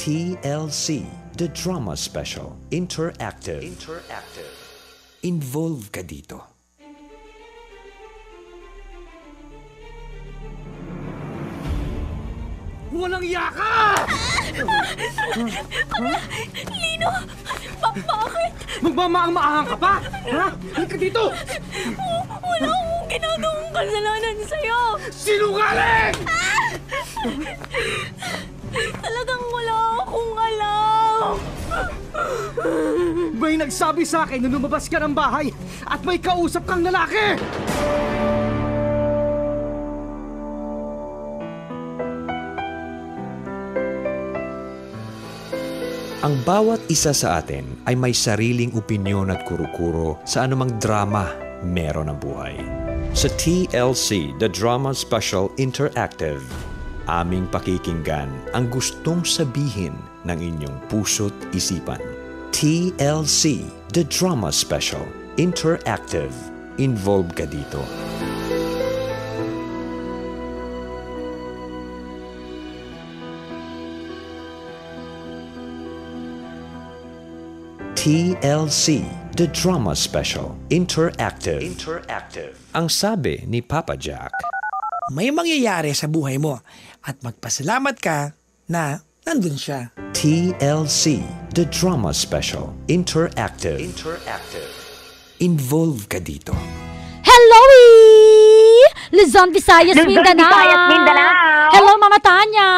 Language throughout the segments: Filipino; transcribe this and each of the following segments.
TLC, The Drama Special, Interactive. Involve ka dito. Walang yaka! Lino! Bakit? Magmamaang-maahang ka pa? Ha? Halika dito! Wala akong ginagawang kasalanan sa'yo! Sinungaling! Talagang wala akong alam! May nagsabi sa akin na lumabas ka ng bahay at may kausap kang lalaki! Ang bawat isa sa atin ay may sariling opinyon at kuro-kuro sa anumang drama meron ang buhay. Sa TLC, The Drama Special Interactive, aming pakikinggan ang gustong sabihin ng inyong puso't isipan. TLC, The Drama Special Interactive. Involve ka dito. TLC, The Drama Special Interactive. Ang sabi ni Papa Jack, may mangyayari sa buhay mo at magpasalamat ka na nandun siya. TLC, The Drama Special Interactive. Involve ka dito. Hello! Luzon, Visayas, Mindanao! Hello, Mama Tanya!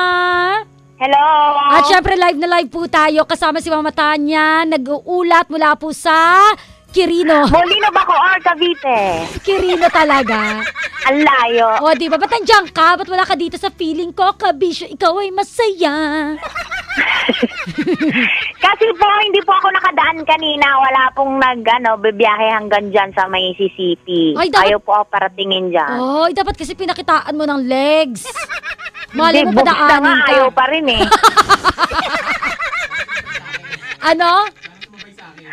Hello! At syempre live na live po tayo kasama si Mama Tanya, nag-uulat mula po sa Quirino. Molino Bacoor, Cavite. Quirino talaga. Ang layo. O, di ba? Ba't nandiyan ka? Ba't wala ka dito sa feeling ko? Kabisyo, ikaw ay masaya. Kasi po, hindi po ako nakadaan kanina. Wala pong bibiyahe hanggang dyan sa Mississippi. Ay, dapat... Ayaw po ako paratingin dyan. Oy, dapat kasi pinakitaan mo ng legs. Malay mo Hindi, padaanin ka. Ayaw pa rin eh. Ano?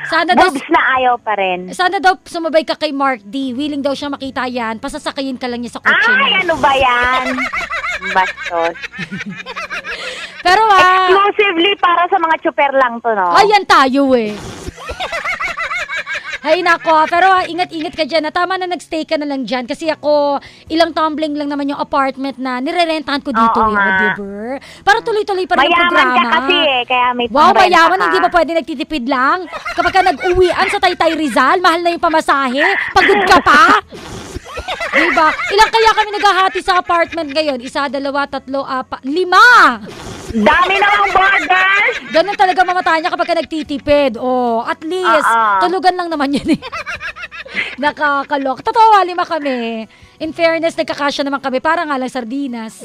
Sana daw, Boobs na ayaw pa rin. sana daw sumabay ka kay Mark D. Willing daw siya makita yan. Pasasakayin ka lang niya sa kotse Ay, niya. ano ba yan? Bastos. Pero Exclusively para sa mga chuper lang to, no? ayan tayo eh. Ay nako, pero ingat-ingat ka dyan. Tama na nagstay ka na lang dyan. Kasi ako, ilang tumbling lang naman yung apartment na nirerentahan ko dito. Oo nga. Diba? Para tuloy-tuloy pa rin ang Mayaman programa. ka kasi eh, kaya may Wow, pamrenta mayaman. ka. Hindi ba pwede nagtitipid lang? Kapag ka nag-uwian sa Taytay Rizal, mahal na yung pamasahe. Pagod ka pa. Diba? Ilang kaya kami naghahati sa apartment ngayon? 1, 2, 3, 4, 5. Dami na ang borders! Ganun talaga mamatanya kapag ka nagtitipid. Oh, at least, tulugan lang naman yun eh. Nakakalok. Totoo, 5 kami. In fairness, nagkakasya naman kami. Para nga lang sardinas.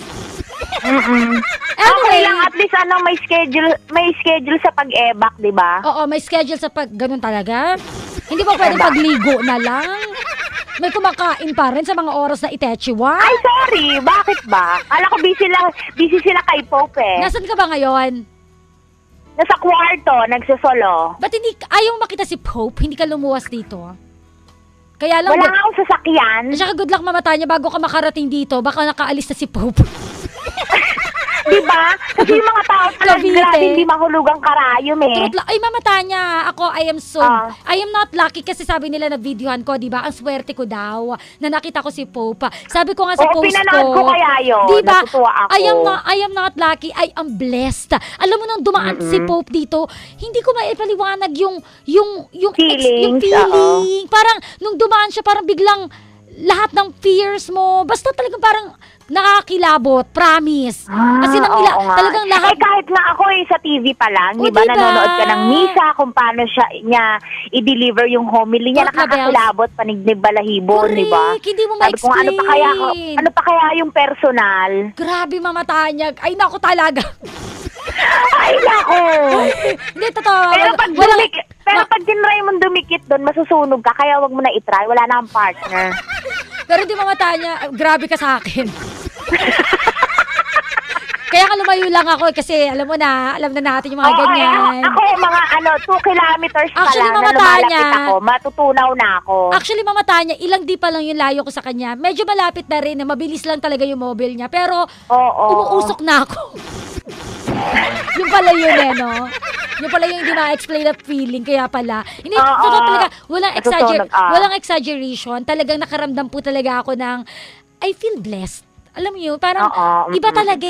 Okay lang, at least may schedule sa pag-ebak, di ba? Oo, may schedule sa ganun talaga. Hindi ba pwede pagligo na lang? May kumakain pa rin sa mga oras na itechiwa. Ay, sorry. Bakit ba? Kala ko busy sila kay Pope eh. Nasaan ka ba ngayon? Nasa kwarto, nagsosolo. Ba't hindi, ayaw makita si Pope? Hindi ka lumuwas dito? Kaya lang... Wala nga akong sasakyan. Tsaka good luck mamata niya bago ka makarating dito. Baka nakaalis na si Pope. Diba? Kasi yung mga tao talagang grabe, hindi mahulugang karayom eh. Truth lang. Ay, mamata niya. Ako, I am not lucky kasi sabi nila na videohan ko, diba? Ang swerte ko daw na nakita ko si Pope. Sabi ko nga sa post ko. Pinanood ko kaya yun. Diba? Natutuwa ako. I am not lucky. I am blessed. Alam mo nang dumaan si Pope dito, hindi ko maipaliwanag yung feeling. Parang nung dumaan siya, parang biglang lahat ng fears mo, basta talagang parang nakakilabot, promise. Kasi talagang lahat. Eh kahit nga ako sa TV pa lang, O, di ba diba? nanonood ka ng misa kung paano niya i-deliver yung homily niya, Correct, nakakakilabot, panignib balahibo, di ba? Correct, hindi mo Sabi ko, ma-explain. ano pa kaya yung personal? Grabe, mamatanyag. Ay, naku talaga. Ay, nako! Hindi, totoo. Pero pag tinry mong dumikit doon, masusunog ka, kaya wag mo na itry, wala na ang partner. Pero di mamatanya, grabe ka sa akin. Kaya ka lumayo lang ako kasi alam na natin yung mga ganyan. Ako mga 2 kilometers pa Actually, lang na lumalapit ako, matutunaw na ako. Actually, mamatanya, ilang di pa lang yung layo ko sa kanya. Medyo malapit na rin, mabilis lang talaga yung mobile niya. Pero, umuusok na ako. Yung pala yun no? Yung pala yung hindi ma-explain na feeling, kaya pala. Hindi, totoo talaga, walang exaggeration. Talagang nakaramdam po talaga ako ng, I feel blessed. Alam mo yun, parang iba talaga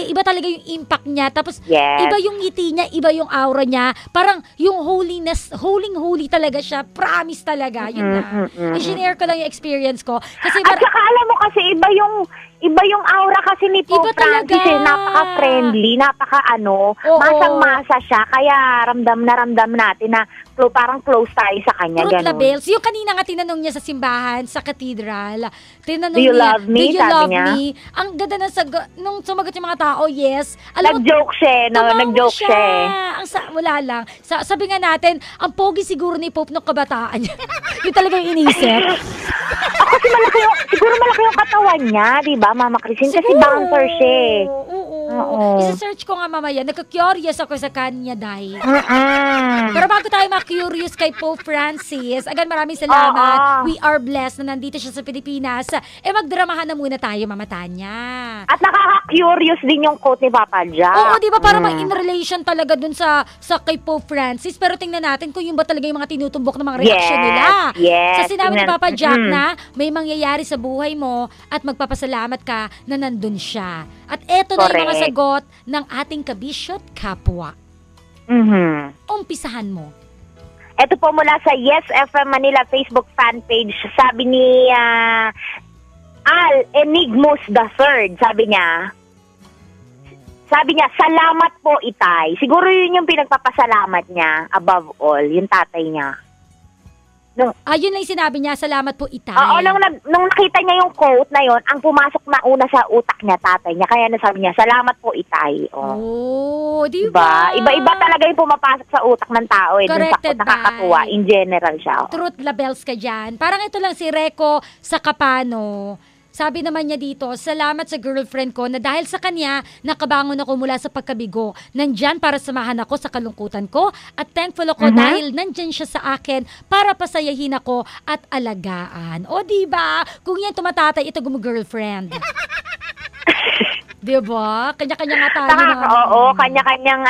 yung impact niya. Tapos, iba yung ngiti niya, iba yung aura niya. Parang yung holiness, holy talaga siya. Promise talaga. Yun na. I-share ko lang yung experience ko. Kasi at saka alam mo kasi, iba yung aura kasi ni Pope Francis. Napaka-friendly, masang-masa siya. Kaya ramdam natin na parang close tayo sa kanya. Truth labels. Yung kanina nga tinanong niya sa simbahan, sa cathedral. Tinanong niya, love me? Do you love me? Ang ganda na nung sumagot yung mga tao, yes. Nag-joke siya, Nag-joke siya. Wala lang. Sabi nga natin, ang pogi siguro ni Pope nung kabataan niya. Yung talagang inisip. Kasi siguro malaki yung katawan niya, di ba, Mama Christine? Kasi bouncer siya. Oo. Isa-search ko nga mamaya. Nagka-curious ako sa kanya, Day. Pero bago tayo ma-curious kay Pope Francis, again, maraming salamat. We are blessed na nandito siya sa Pilipinas. Magdramahan na muna tayo, Mama Tanya. At nakaka-curious din yung quote ni Papa Jack. Oo, di ba? Parang may in relation talaga dun sa kay Pope Francis. Pero tingnan natin kung yung ba talaga yung mga tinutumbok ng mga reaksyon nila. Yes. Sa sinabi ni Papa Jack na may mangyayari sa buhay mo at magpapasalamat ka na nandun siya. At eto na yung mga sagot ng ating kabisyot kapwa. Umpisahan mo. Ito po mula sa Yes FM Manila Facebook fan page. Sabi ni Al Enigmus III. Sabi niya, salamat po, Itay. Siguro yun yung pinagpapasalamat niya above all, yung tatay niya. Yun lang yung sinabi niya, salamat po, Itay. Oo, nung nakita niya yung quote na yun, ang pumasok na una sa utak niya, tatay niya. Kaya nasabi niya, salamat po, Itay. Diba? Iba-iba talaga yung pumapasok sa utak ng tao. Corrected dun sa nakakatuwa. In general siya. Truth labels ka dyan. Parang ito lang si Reco sa Capano. Sabi naman niya dito, salamat sa girlfriend ko na dahil sa kanya, nakabangon ako mula sa pagkabigo. Nandyan para samahan ako sa kalungkutan ko at thankful ako dahil nandyan siya sa akin para pasayahin ako at alagaan. O diba? Kung yan tumatatay, ito girlfriend. Diba? Kanya-kanya nga tayo. Oo, kanya-kanyang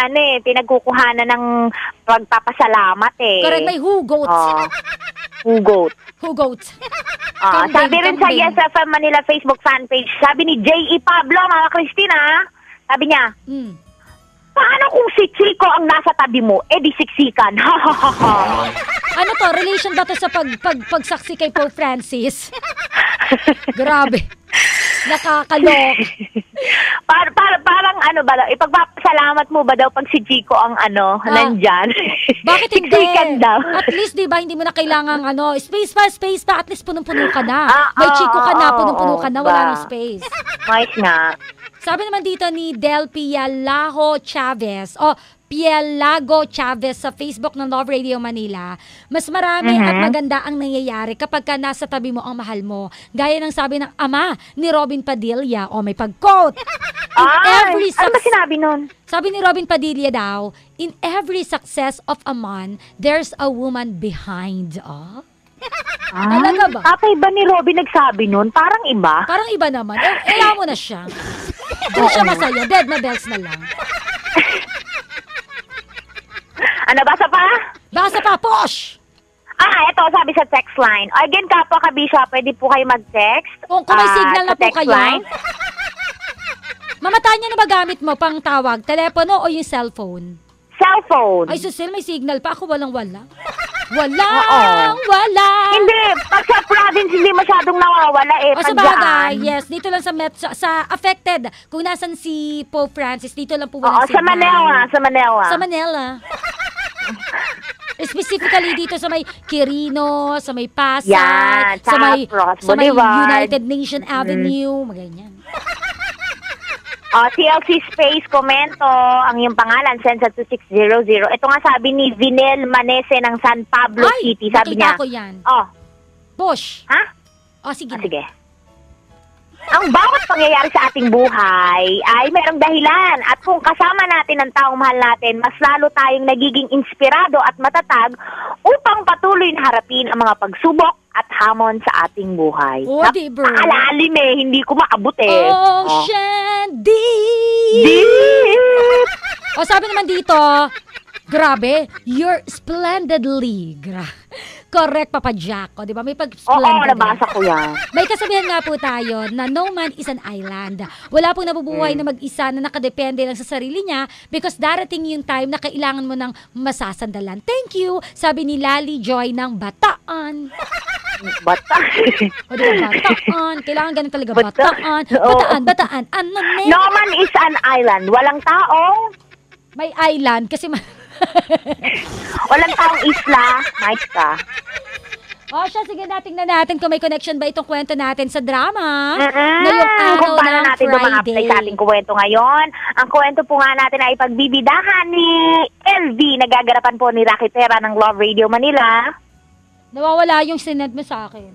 pinagkukuhanan ng pagpapasalamat Correct, may hugots. Hugots. Sabi rin sa Yes FM Manila Facebook fan page, sabi ni J.E. Pablo, Mama Christina, sabi niya, paano kung si Chico ang nasa tabi mo, di siksikan? Ano to? Relation ba to sa pagsaksi kay Pope Francis? Grabe. Nakakalok. Parang ipagpapasalamat mo ba daw pag si Chico ang nandyan? Bakit hindi? Siksikan daw. At least, di ba, hindi mo na kailangan space pa, at least punong-puno ka na. May Chico ka na, punong-puno ka na, wala nang space. Nice nga. Sabi naman dito ni Del Pialago Chavez, Pielago Chavez sa Facebook ng Love Radio Manila, mas marami at maganda ang nangyayari kapag ka nasa tabi mo ang mahal mo. Gaya ng sabi ng ama ni Robin Padilla, may pag-quote. Ano ba sinabi nun? Sabi ni Robin Padilla daw, in every success of a man, there's a woman behind. Talaga ba? Tatay ba ni Robin nagsabi nun? Parang iba. Parang iba naman. Mo na siya. Doon siya masaya. Dead na bells na lang. Basa pa? Basa pa, push! Ito, sabi sa text line. Again, kapwa kabisya, pwede po kayo mag-text. Kung may signal na po kayo. Line. Mamataan niya na ba gamit mo pang tawag? Telepono o yung cellphone? Cellphone. Ay, Susil, may signal pa. Ako walang-wala. Wala. Hindi. Pag sa province, hindi masyadong nawawala sa bagay, yes. Dito lang sa affected. Kung nasan si Pope Francis, dito lang po walang signal. Sa Manila. Specifically dito sa may Quirino, sa may Pasay, yan, sa may United Nation Avenue, ganyan. TLC Space, komento, ang iyong pangalan, send sa 2600. Ito nga sabi ni Vinel Manese ng San Pablo City. Sabi niya, ko yan. Push. Ha? Sige. Sige. Ang bawat pangyayari sa ating buhay ay mayroong dahilan. At kung kasama natin ang taong mahal natin, mas lalo tayong nagiging inspirado at matatag upang patuloy na harapin ang mga pagsubok at hamon sa ating buhay. Diba? Napakalalim hindi ko maabot Ocean deep. O sabi naman dito, grabe, you're splendidly. Correct, Papa Jack. O, di ba? May Oo, pag-splendid. nabasa ko yan. May kasabihan nga po tayo na no man is an island. Wala pong nabubuhay na mag-isa na nakadepende lang sa sarili niya because darating yung time na kailangan mo ng masasandalan. Thank you, sabi ni Lali Joy ng Bataan. Bata. O di ba, Bataan. Kailangan ganun talaga. Bata. Bataan. Oo. Bataan. Bataan. Ano No man is an island. Walang taong, May island kasi walang taong isla. Nice ka. O siya, sige tingnan natin kung may connection ba itong kwento natin sa drama. Mm-mm. Ngayong araw Kung paano ng natin dumapatay Friday. sa ating kwento ngayon. Ang kwento po nga natin ay pagbibidahan ni LV. Nagagarapan po ni Rocky Pera ng Love Radio Manila. Nawawala yung sinend mo sa akin.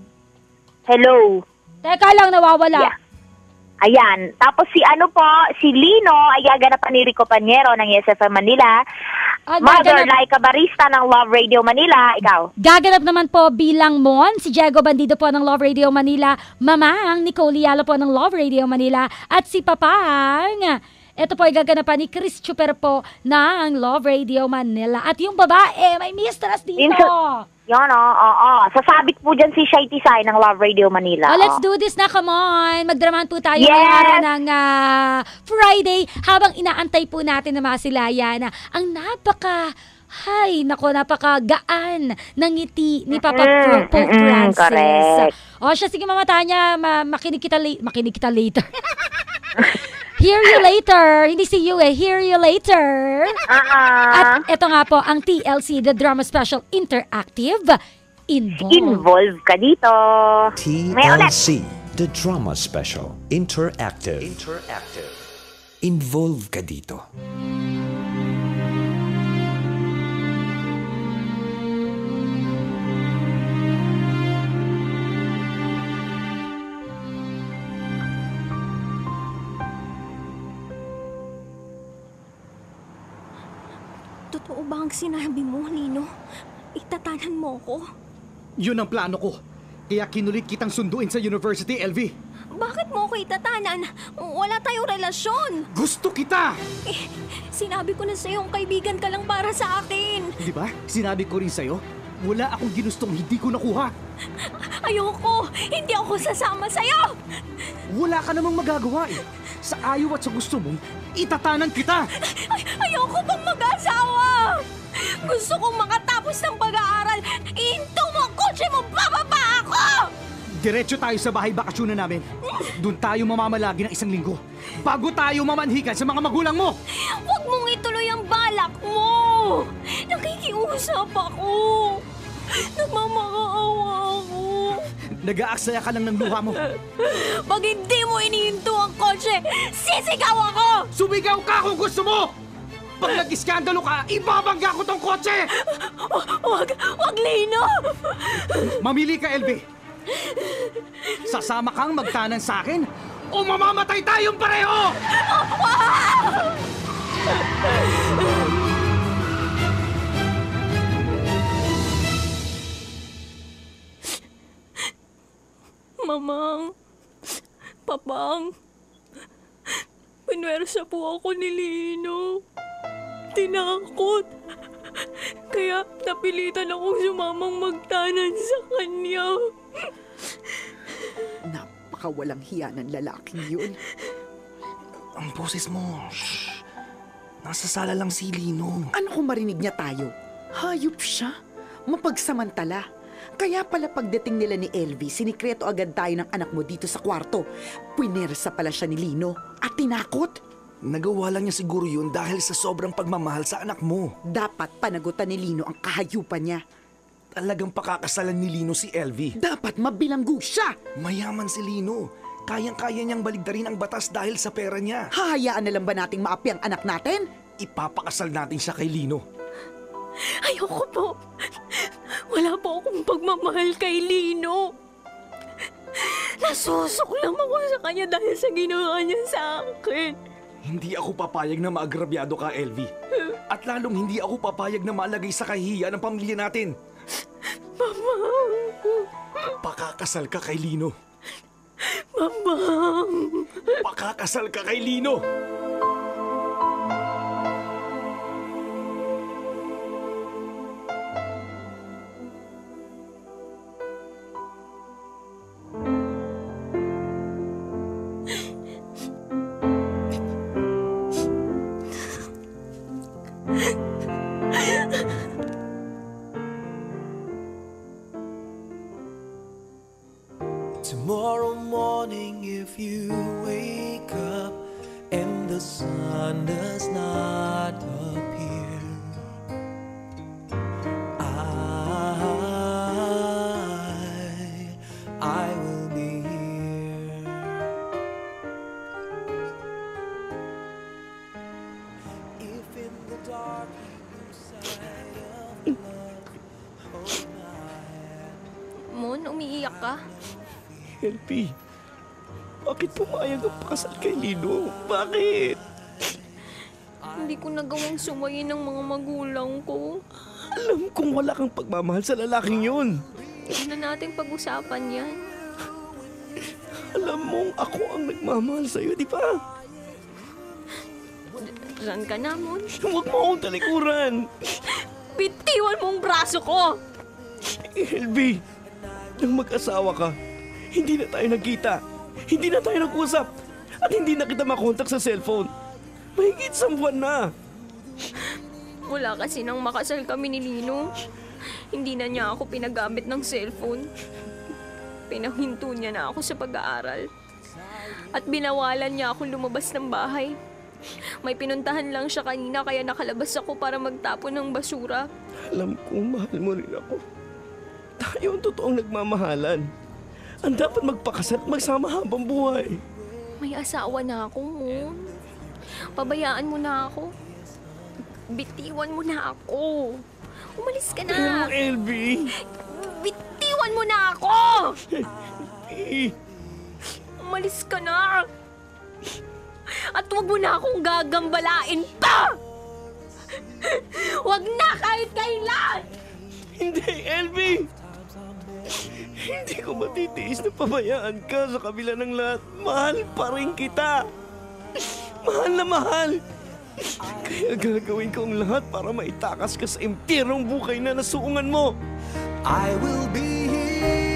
Hello. Teka lang, nawawala. Yeah. Ayan. Tapos si Lino ay gaganapan ni Rico Paniero ng YesFM Manila. Mother Laika Barista ng Love Radio Manila. Ikaw? Gaganap naman po bilang Mon, si Diego Bandido po ng Love Radio Manila, Mamang Nicole Lialo po ng Love Radio Manila, at si Papang. Ito po ay gaganapan ni Chris Chuper po ng Love Radio Manila. At yung babae, may mistress dito. Yan oo. Sasabit po dyan si Shai Tisay ng Love Radio Manila. Oh, let's do this na, come on. Magdramahan po tayo Yes! ngayong araw ng Friday habang inaantay po natin na masilayan ang napakagaan ng ngiti ni Papa Pope Francis. Correct. O siya, sige Mama Tanya, makinig kita later. Hear you later. Hindi see you Hear you later. At ito nga po ang TLC, the Drama Special Interactive. Involve ka dito. May ulit. TLC, the Drama Special Interactive. Involve ka dito. Totoo ba ang sinabi mo, Lino? Itatanan mo ko? Yun ang plano ko. Kaya kinulit kitang sunduin sa university, LV. Bakit mo ko itatanan? Wala tayong relasyon. Gusto kita! Sinabi ko na sa'yo, kaibigan ka lang para sa akin. Di ba? Sinabi ko rin sa'yo, wala akong ginustong hindi ko nakuha. Ayoko! Hindi ako sasama sa'yo! Wala ka namang magagawa eh. Sa ayaw at sa gusto mo, itatanan kita! Ayoko pang mag-asawa! Gusto kong makatapos ng pag-aaral. Ihinto mo ang kotse mo! Bababa ako! Diretso tayo sa bahay bakasyonan namin. Doon tayo mamamalagi ng 1 linggo. Bago tayo mamanhikan sa mga magulang mo! Huwag mong ituloy ang balak mo! Nakikiusap ako! Nagmamakaawa ako! Nag-aaksaya ka lang ng luha mo. Pag hindi mo inihinto ang kotse, sisigaw ako! Sumigaw ka kung gusto mo! Pag nag-iskandalo ka, ibabangga ko tong kotse! Wag, Lino! Mamili ka, LB. Sasama kang magtanan sa akin o mamamatay tayong pareho! Mamang, Papang, pinwersa po ako ni Lino. Tinakot. Kaya napilitan akong sumamang magtanan sa kanya. Napakawalang hiya ng lalaking yun. Ang boses mo, shh. Nasa sala lang si Lino. Ano kung marinig niya tayo? Hayop siya. Mapagsamantala. Kaya pala pagdating nila ni Elvie, sinikreto agad tayo ng anak mo dito sa kwarto. Puinersa pala siya ni Lino at tinakot. Nagawa lang niya siguro yun dahil sa sobrang pagmamahal sa anak mo. Dapat panagutan ni Lino ang kahayupan niya. Talagang pakakasalan ni Lino si Elvie. Dapat mabilanggo siya. Mayaman si Lino. Kayang-kaya niyang baligtarin ang batas dahil sa pera niya. Hahayaan na lang ba nating maapi ang anak natin? Ipapakasal natin siya kay Lino. Ayoko po. Wala po akong pagmamahal kay Lino. Nasusok lang ako sa kanya dahil sa ginawa niya sa akin. Hindi ako papayag na maagrabyado ka, Elvie. At lalong hindi ako papayag na malagay sa kahihiyan ng pamilya natin. Mama. Pakakasal ka kay Lino. Mama. Pakakasal ka kay Lino. Tomorrow morning, if you wake up and the sun does not appear, I will be here. If in the dark you sigh of love, hold my hand. Mon, umiiyak ka? LV, bakit pumayag ang pakasal kay Lino? Bakit? Hindi ko nagawang sumayin ng mga magulang ko. Alam kong wala kang pagmamahal sa lalaking yun. Huwag na nating pag-usapan yan. Alam mong ako ang nagmamahal sa'yo, di ba? Saan ka na, Mon? Huwag mo akong talikuran. Bitiwan mong braso ko! LV, nang mag-asawa ka, hindi na tayo nagkita, hindi na tayo nag-usap, at hindi na kita makontak sa cellphone. Mahigit sa buwan na. Wala kasi nang makasal kami ni Lino. Hindi na niya ako pinagamit ng cellphone. Pinahinto niya na ako sa pag-aaral. At binawalan niya ako lumabas ng bahay. May pinuntahan lang siya kanina kaya nakalabas ako para magtapon ng basura. Alam kong mahal mo rin ako. Tayo ang totoong nagmamahalan. Ang dapat magpakasal at magsama habang buhay. May asawa na ako, Mon. Pabayaan mo na ako. Bitiwan mo na ako. Umalis ka na. LV! Bitiwan mo na ako! Umalis ka na. At huwag mo na akong gagambalain pa! Huwag na kahit kailan! Hindi, LV! Hindi ko matitiis na pabayaan ka sa kabila ng lahat. Mahal pa rin kita. Mahal na mahal. Kaya gagawin ko ang lahat para maitakas ka sa impyerong bukay na nasuungan mo. I will be here.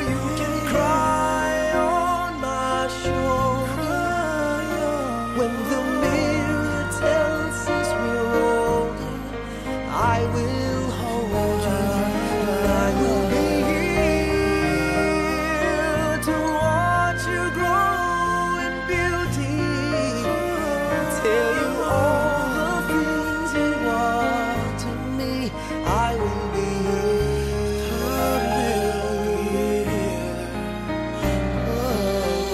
You can cry on my shoulder when the mirror tells us we're older. I will hold you. I will be here to watch you grow in beauty. Tell you all the things you want to me. I will be here.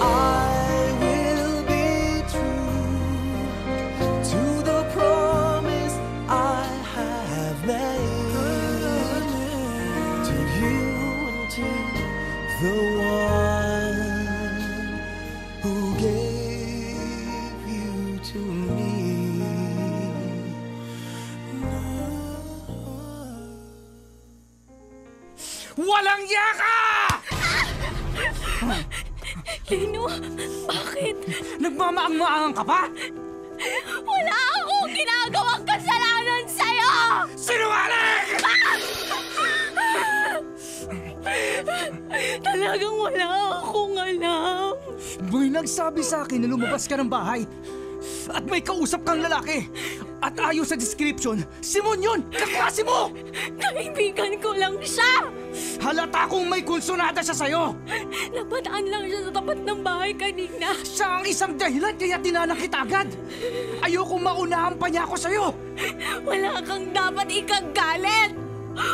I will be true to the promise I have made to you and to the one who gave you to me. Walang yaka! Lino, bakit? Nagmamaang-maangan ka pa? Wala akong ginagawang kasalanan sa'yo! Sinungaling! Talagang wala akong alam. May nagsabi sa akin na lumabas ka ng bahay at may kausap kang lalaki. At ayon sa description, si Mon yun! Kaklase mo! Kaibigan ko lang siya! Halata kong may konsonada siya sa'yo! Napadaan lang siya sa tapat ng bahay kanina. Siya ang isang dahilan kaya tinanang kita agad! Ayokong maunahan pa niya ako sa'yo! Wala kang dapat ikagalit!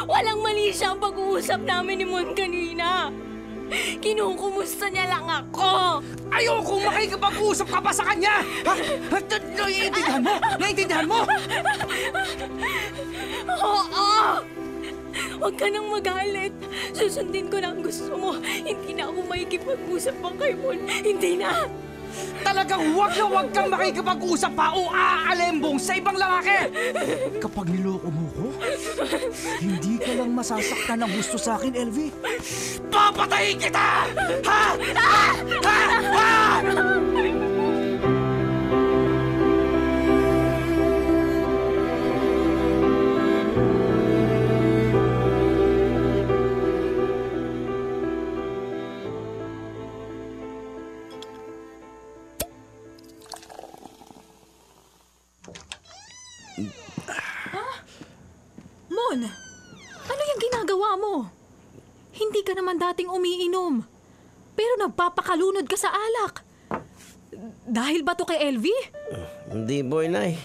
Walang mali siya ang pag-uusap namin ni Mon kanina. Kinukumusta niya lang ako. Ayokong makikipag-usap ka pa sa kanya! Naiintindihan mo? Naiintindihan mo? Oo! Huwag ka nang magalit. Susundin ko na ang gusto mo. Hindi na ako makikipag-usap pa kay Mon. Hindi na! Talagang huwag kang makikipag-usap pa o aalembong sa ibang lalaki! Kapag niloko mo ko, hindi ka lang masasaktan ng gusto sa akin, LV. Papatayin kita! Ha? Ha? Ha? Ha? Mon, ano yung ginagawa mo? Hindi ka naman dating umiinom. Pero nagpapakalunod ka sa alak. Dahil ba to kay Elvie? Hindi, boy, Nay.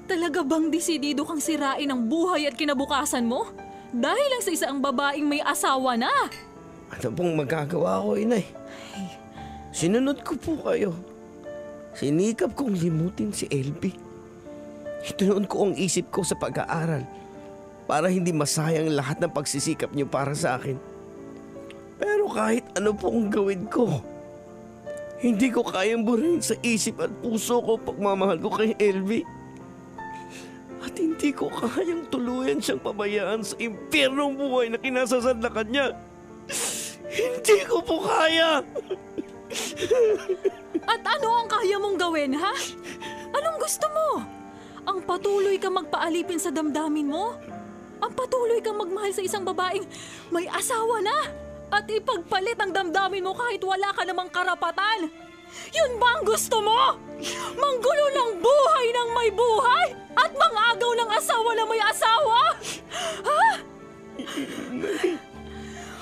Talaga bang desidido kang sirain ang buhay at kinabukasan mo? Dahil lang sa isang babaeng may asawa na. Ano pong magagawa ko, Inay? Sinunod ko po kayo. Sinikap kong limutin si Elvie. Itunoon ko ang isip ko sa pag-aaral para hindi masayang lahat ng pagsisikap niyo para sa akin. Pero kahit ano pong gawin ko, hindi ko kayang burahin sa isip at puso ko pagmamahal ko kay Elvie. At hindi ko kayang tuluyan siyang pabayaan sa impyernong buhay na kinasasadlakan niya. Hindi ko po kaya! At ano ang kaya mong gawin, ha? Anong gusto mo? Ang patuloy kang magpaalipin sa damdamin mo? Ang patuloy kang magmahal sa isang babaeng may asawa na? At ipagpalit ang damdamin mo kahit wala ka namang karapatan? Yun ba ang gusto mo? Manggulo ng buhay ng may buhay? At mangagaw ng asawa na may asawa? Ha?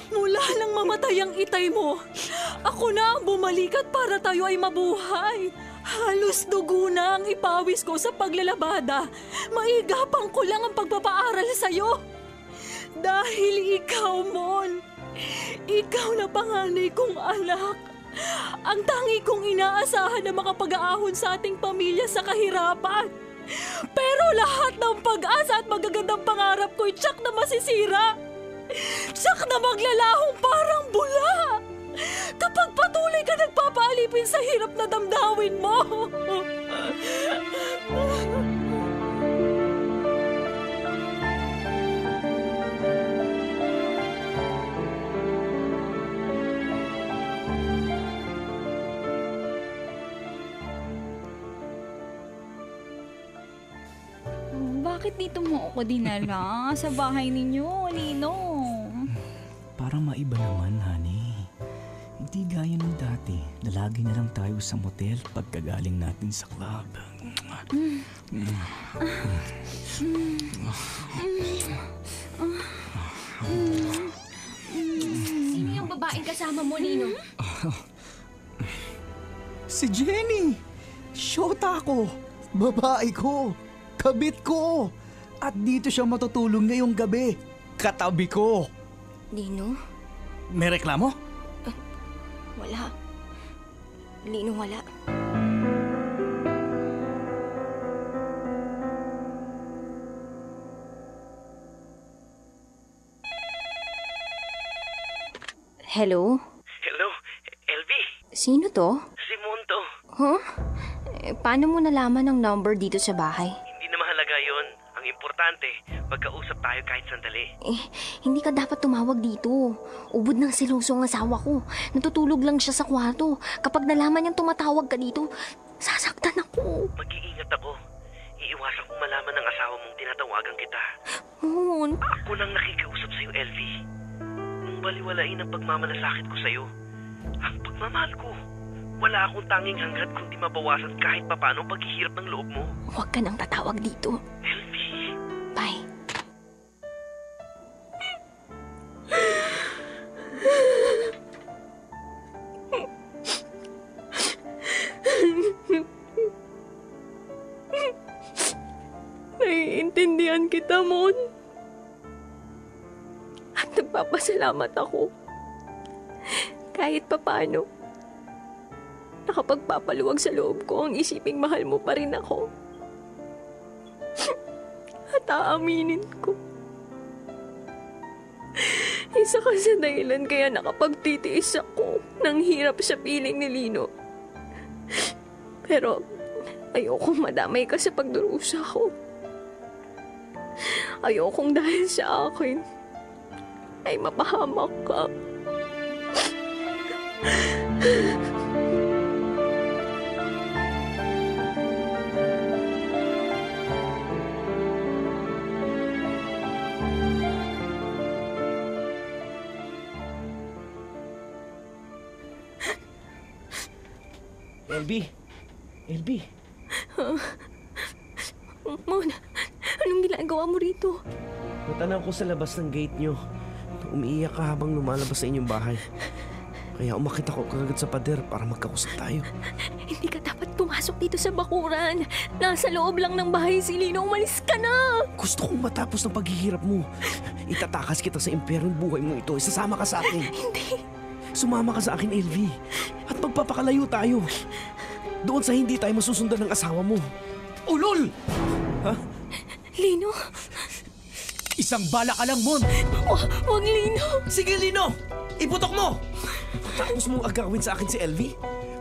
Mula nang mamatay ang itay mo, ako na ang bumalikat para tayo ay mabuhay. Halos dugo na ang ipawis ko sa paglalabada. Maigapang ko lang ang pagpapaaral sa'yo. Dahil ikaw, Mon, ikaw na panganay kong anak. Ang tangi kong inaasahan na makapag-aahon sa ating pamilya sa kahirapan. Pero lahat ng pag-asa at magagandang pangarap ko'y tsak na masisira. Tsak na maglalahong parang bula. Kapag patuloy ka nagpapaalipin sa hirap na damdawin mo. Bakit dito mo ako dinala? Sa bahay ninyo, Ninong. Parang maiba naman, honey. Hindi gaya ng dati na lagi na lang tayo sa motel pagkagaling natin sa club. Sino yung babaeng kasama mo, Ninong? Si Jenny! Shota ko! Babae ko! Kabit ko! At dito siya matutulog ngayong gabi. Katabi ko! Ninong? May reklamo? Wala. Ninong, wala. Hello? Hello, Elvie. Sino to? Si Monto. Huh? Paano mo nalaman ang number dito sa bahay? Hindi na mahalaga yon. Ang importante, magkausap tayo kahit sandali. Hindi ka dapat tumawag dito. Ubod ng siloso ang asawa ko. Natutulog lang siya sa kwarto. Kapag nalaman niyang tumatawag ka dito, sasaktan ako. Mag-iingat ako. Iiwasan kong malaman ng asawa mong tinatawagan kita. Moon. Ako nang nakikiusap sa'yo, Elvie. Nung baliwalain ang pagmamalasakit ko sa'yo, ang pagmamahal ko, wala akong tanging hangad kundi mabawasan kahit papano ang paghihirap ng loob mo. Huwag ka nang tatawag dito. Elvie. Bye. Naiintindihan kita, Mon. At nagpapasalamat ako. Kahit papano, nakapagpapaluwag sa loob ko ang isiping mahal mo pa rin ako. At aaminin ko, isa ka sa dahilan kaya nakapagtitiis ako ng hirap sa piling ni Lino. Pero ayokong madamay ka sa pagdurusa ko. Ayokong dahil sa akin ay mapahamak ka. Elvie. Elvie. Mon, anong ginagawa mo rito? Natanaw ko sa labas ng gate nyo. Umiiyak ka habang lumalabas sa inyong bahay. Kaya umakit ako kagad sa pader para magkausap tayo. Hindi ka dapat pumasok dito sa bakuran. Nasa loob lang ng bahay si Lino. Umalis ka na! Gusto kong matapos ng paghihirap mo. Itatakas kita sa impyerno ng buhay mo ito. Isasama ka sa akin. Hindi. Sumama ka sa akin, LV. At magpapakalayo tayo. Doon sa hindi tayo masusundan ng asawa mo. Ulol! Ha? Lino? Isang bala ka lang, Mon! Wag, Lino! Sige, Lino! Iputok mo! Matapos mong agawin sa akin si LV?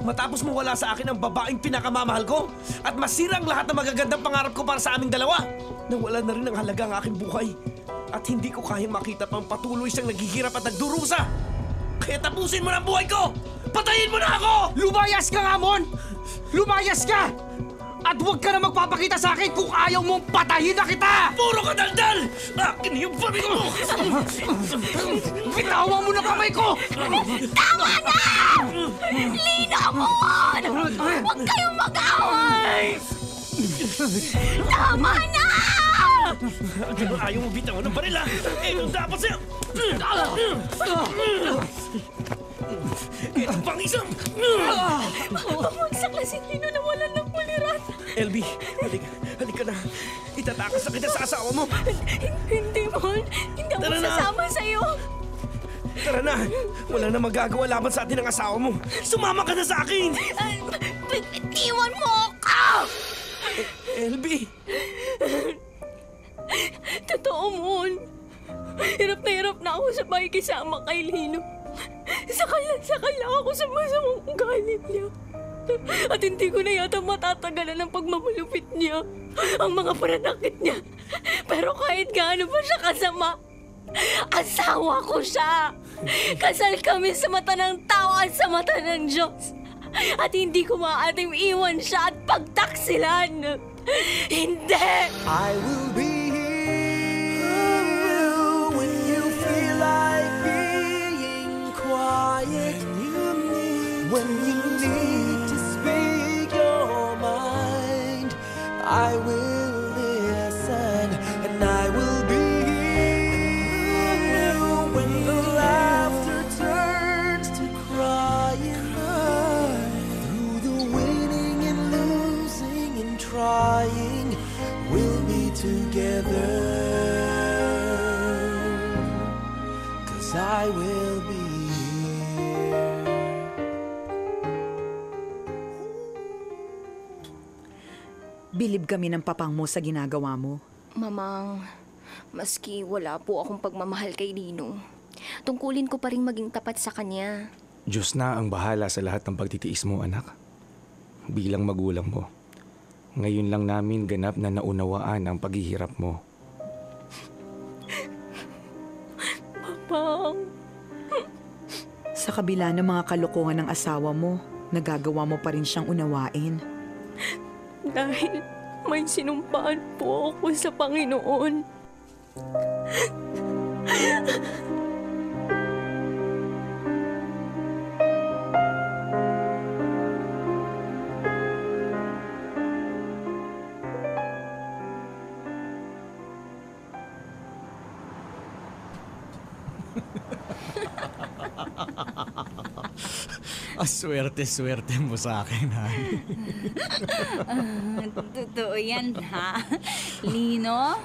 Matapos mo wala sa akin ang babaeng pinakamamahal ko? At masirang lahat ng magagandang pangarap ko para sa aming dalawa? Nawala na rin ang halaga ang aking buhay. At hindi ko kayang makita pang patuloy siyang naghihirap at nagdurusa. Kaya tapusin mo na ang buhay ko! Patayin mo na ako! Lumayas ka nga, Mon! Lumayas ka! At huwag ka na magpapakita sa akin kung ayaw mong patayin na kita! Puro ka daldal! Akin yung pari mo! Bitawan mo na kamay ko! Tama na! Lino, Mon! Huwag kayong mag-away! Tama na! Ayaw mo bitawan ng barila! Ito dapat sa'yo! Ito pang isang! Bumagsak na si Lino na wala ng puliran. LB, halika na. Itatakas na kita sa asawa mo. Hindi, Mon. Hindi ako Tara na. sasama sa'yo. Tara na. Wala na magagawa laban sa atin ng asawa mo. Sumama ka na sa akin! Bitiwan mo ako! LB! Totoo, Mon. Hirap na ako sa pakikisama kay Lino. Sakal lang ako sa masamang ugali niya. At hindi ko na yata matatagalan ang pagmamalupit niya. Ang mga pananakit niya. Pero kahit gaano pa siya kasama, asawa ko siya. Kasal kami sa mata ng tao at sa mata ng Diyos. At hindi ko maaaring iwan siya at pagtaksilan. Hindi! I will be here when you feel like being quiet. When you need to speak your mind, I will listen and I will be here when the laughter turns to crying. Through the winning and losing and trying, we'll be together. 'Cause I will be here. Bilib kami ng papang mo sa ginagawa mo. Mamang, maski wala po akong pagmamahal kay Lino, tungkulin ko pa rin maging tapat sa kanya. Diyos na ang bahala sa lahat ng pagtitiis mo, anak. Bilang magulang mo, ngayon lang namin ganap na naunawaan ang paghihirap mo. Papang. Sa kabila ng mga kalokohan ng asawa mo, nagagawa mo pa rin siyang unawain. Dahil may sinumpaan po ako sa Panginoon. Swerte mo sa akin, ha? Totoo yan, ha? Lino?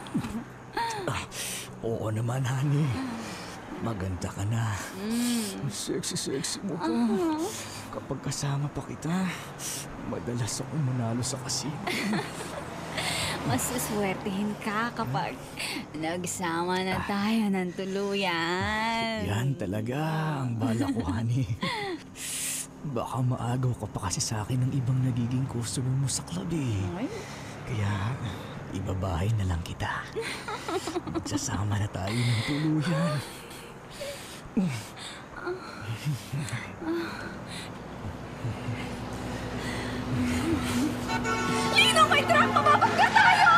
Oo naman, honey. Maganda ka na. Sexy mo ko. Kapag kasama pa kita, madalas ako manalo sa kasino. Mas suswertehin ka kapag nagsama na tayo ng tuluyan. Yan talaga ang bala ko, honey. Baka maagaw ka pa kasi sa akin ng ibang nagiging customer mo sa club, eh. Kaya, ibabahay na lang kita. Magsasama na tayo ng tuluyan. Lino, may truck! Mababangga tayo!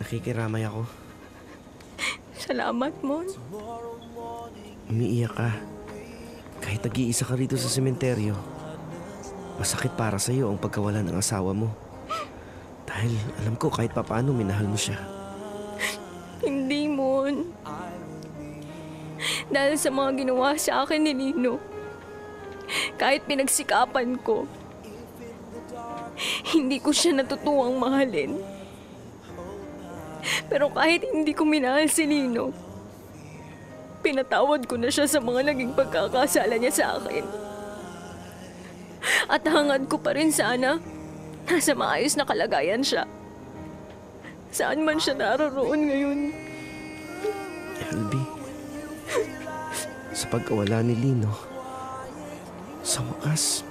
Nakikiramay ako. Salamat, Mon. Umiiyak ka. Kahit nag-iisa ka rito sa sementeryo, masakit para sa'yo ang pagkawala ng asawa mo. Dahil alam ko kahit papaano minahal mo siya. Hindi, Mon. Dahil sa mga ginawa sa akin ni Lino, kahit pinagsikapan ko, hindi ko siya natutuwang mahalin. Pero kahit hindi ko minahal si Lino, pinatawad ko na siya sa mga naging pagkakasala niya sa akin. At hangad ko pa rin sana nasa maayos na kalagayan siya. Saan man siya naroon ngayon. LB, sa pagkawala ni Lino, sa wakas,